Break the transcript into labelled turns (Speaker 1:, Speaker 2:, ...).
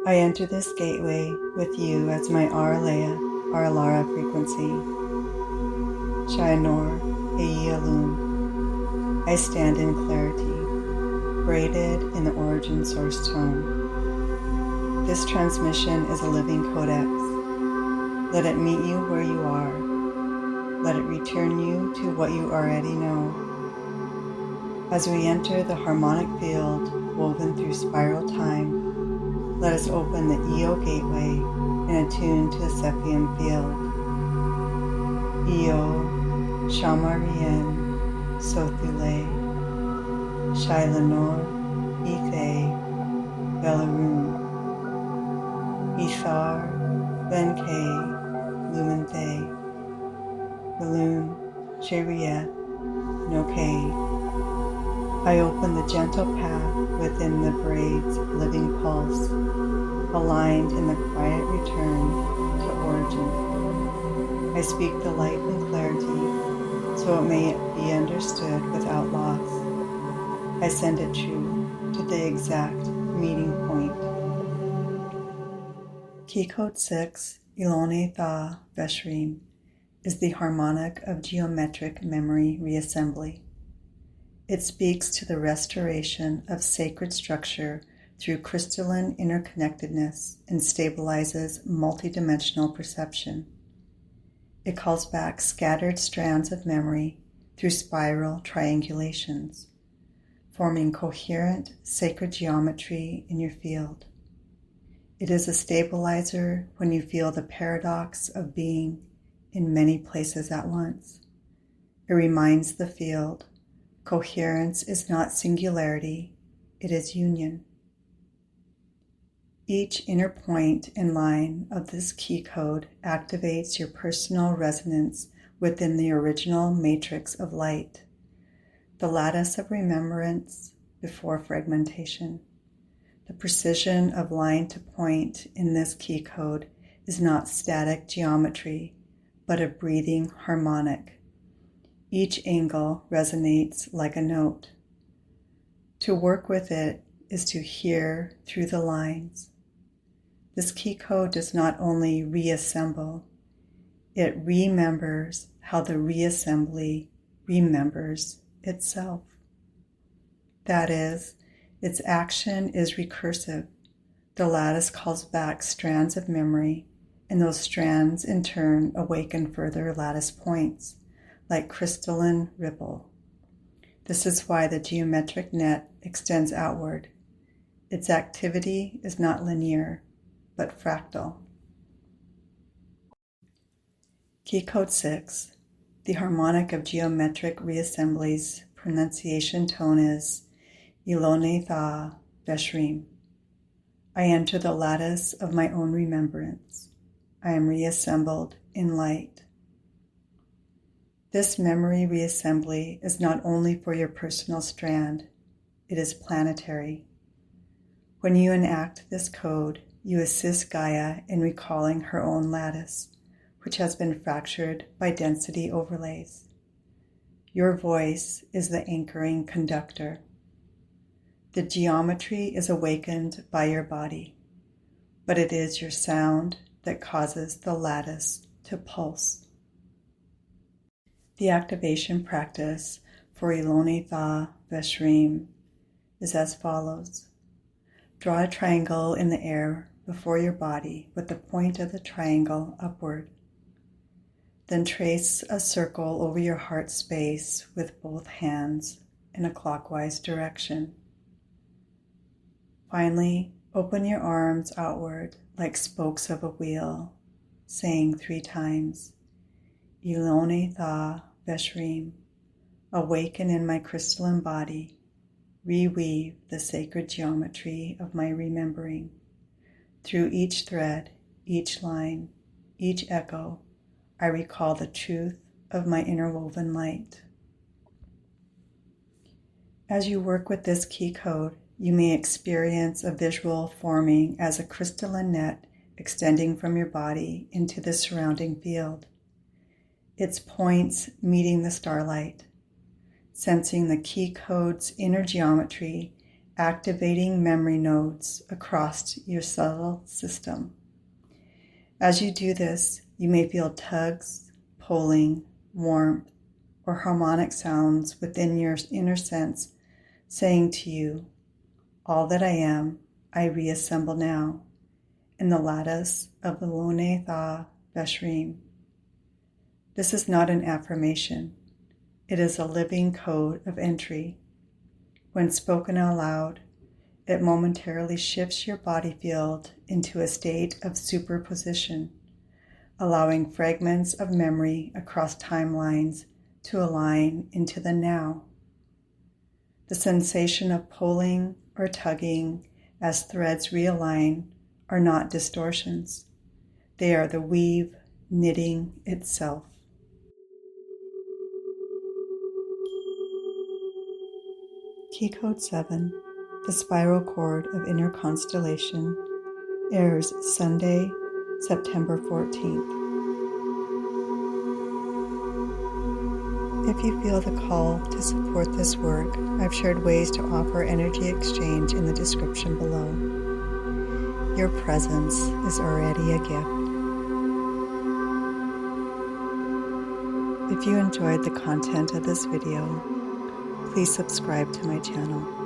Speaker 1: I enter this gateway with you as my Alara frequency. Shainor Eh-loh-nai. I stand in clarity, braided in the origin source tone. This transmission is a living codex. Let it meet you where you are. Let it return you to what you already know. As we enter the harmonic field woven through spiral time, let us open the Eh-loh gateway and attune to the Sephium field. Eh-loh, Shamarien, Sothule, Elonai'tha Vesh'Rim, Ithar, Venke, Luminthe, Balloon, Sharieth, Noke. I open the gentle path within the braid's living pulse, aligned in the quiet return to origin. I speak the light and clarity, so it may be understood without loss. I send it true to the exact meeting point. Key Code 6, Eh-loh-nai-thah Vesh-REEM, is the harmonic of geometric memory reassembly. It speaks to the restoration of sacred structure through crystalline interconnectedness and stabilizes multidimensional perception. It calls back scattered strands of memory through spiral triangulations, forming coherent sacred geometry in your field. It is a stabilizer when you feel the paradox of being in many places at once. It reminds the field, coherence is not singularity, it is union. Each inner point and line of this key code activates your personal resonance within the original matrix of light, the lattice of remembrance before fragmentation. The precision of line to point in this key code is not static geometry, but a breathing harmonic. Each angle resonates like a note. To work with it is to hear through the lines. This key code does not only reassemble, it remembers how the reassembly remembers itself. That is, its action is recursive. The lattice calls back strands of memory, and those strands in turn awaken further lattice points, like crystalline ripple. This is why the geometric net extends outward. Its activity is not linear, but fractal. Key Code 6, the harmonic of geometric reassembly's pronunciation tone is Eh-loh-nai-thah Vesh-REEM. I enter the lattice of my own remembrance. I am reassembled in light. This memory reassembly is not only for your personal strand, it is planetary. When you enact this code, you assist Gaia in recalling her own lattice, which has been fractured by density overlays. Your voice is the anchoring conductor. The geometry is awakened by your body, but it is your sound that causes the lattice to pulse. The activation practice for Eh-loh-nai-thah Vesh-REEM is as follows. Draw a triangle in the air before your body with the point of the triangle upward. Then trace a circle over your heart space with both hands in a clockwise direction. Finally, open your arms outward like spokes of a wheel, saying 3 times, Eh-loh-nai-thah Vesh-REEM, awaken in my crystalline body, reweave the sacred geometry of my remembering. Through each thread, each line, each echo, I recall the truth of my interwoven light. As you work with this key code, you may experience a visual forming as a crystalline net extending from your body into the surrounding field. Its points meeting the starlight, sensing the key code's inner geometry activating memory nodes across your subtle system. As you do this, you may feel tugs, pulling, warmth, or harmonic sounds within your inner sense saying to you, all that I am, I reassemble now, in the lattice of the Eh-loh-nai-thah Vesh-REEM. This is not an affirmation. It is a living code of entry. When spoken out loud, it momentarily shifts your body field into a state of superposition, allowing fragments of memory across timelines to align into the now. The sensation of pulling or tugging as threads realign are not distortions. They are the weave knitting itself. Key Code 7, the Spiral Chord of Inner Constellation, airs Sunday, September 14th. If you feel the call to support this work, I've shared ways to offer energy exchange in the description below. Your presence is already a gift. If you enjoyed the content of this video, please subscribe to my channel.